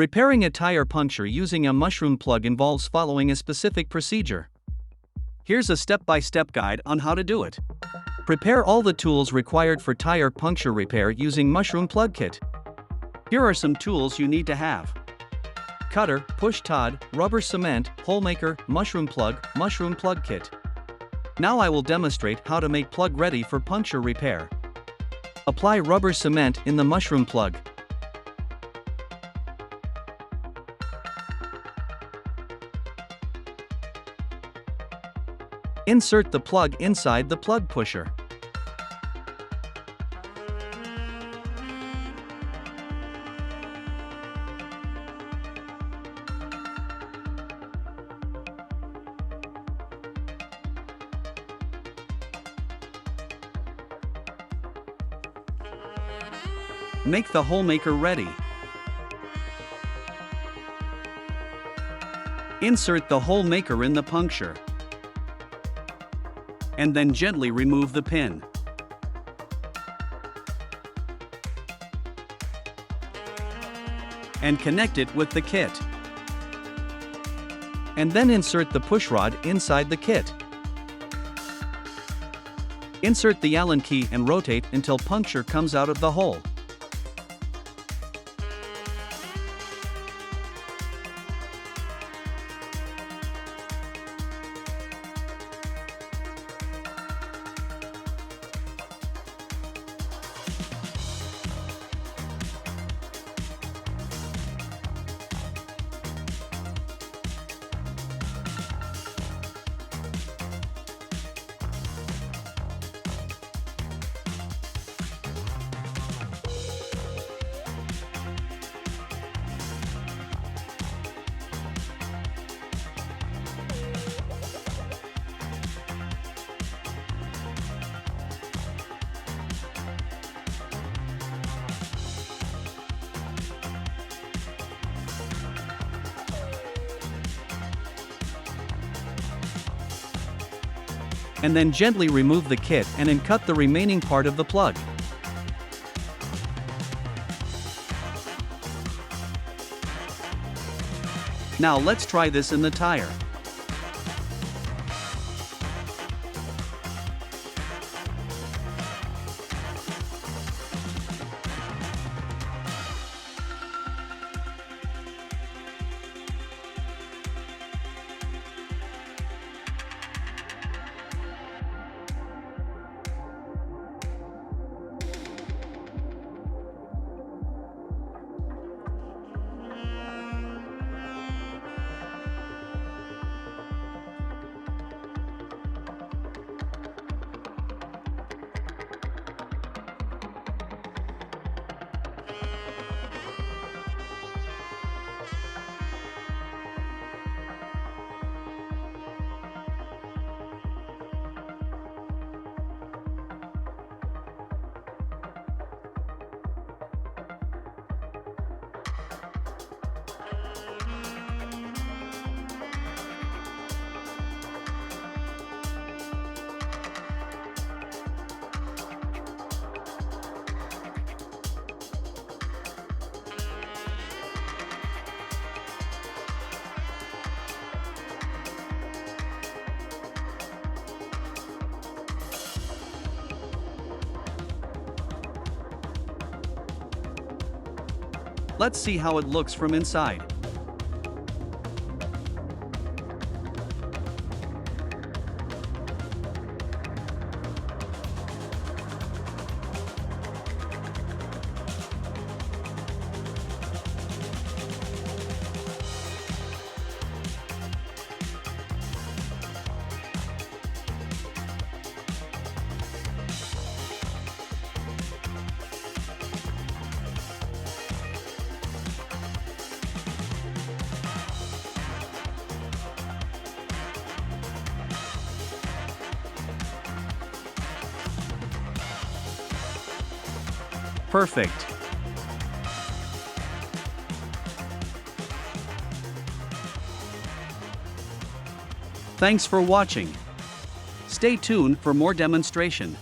Repairing a tire puncture using a mushroom plug involves following a specific procedure. Here's a step-by-step guide on how to do it. Prepare all the tools required for tire puncture repair using mushroom plug kit. Here are some tools you need to have: cutter, push tod, rubber cement, hole maker, mushroom plug kit. Now I will demonstrate how to make plug ready for puncture repair. Apply rubber cement in the mushroom plug. Insert the plug inside the plug pusher. Make the hole maker ready. Insert the hole maker in the puncture, and then gently remove the pin. And connect it with the kit. And then insert the push rod inside the kit. Insert the Allen key and rotate until puncture comes out of the hole. And then gently remove the kit and uncut the remaining part of the plug. Now let's try this in the tire. Let's see how it looks from inside. Perfect. Thanks for watching. Stay tuned for more demonstration.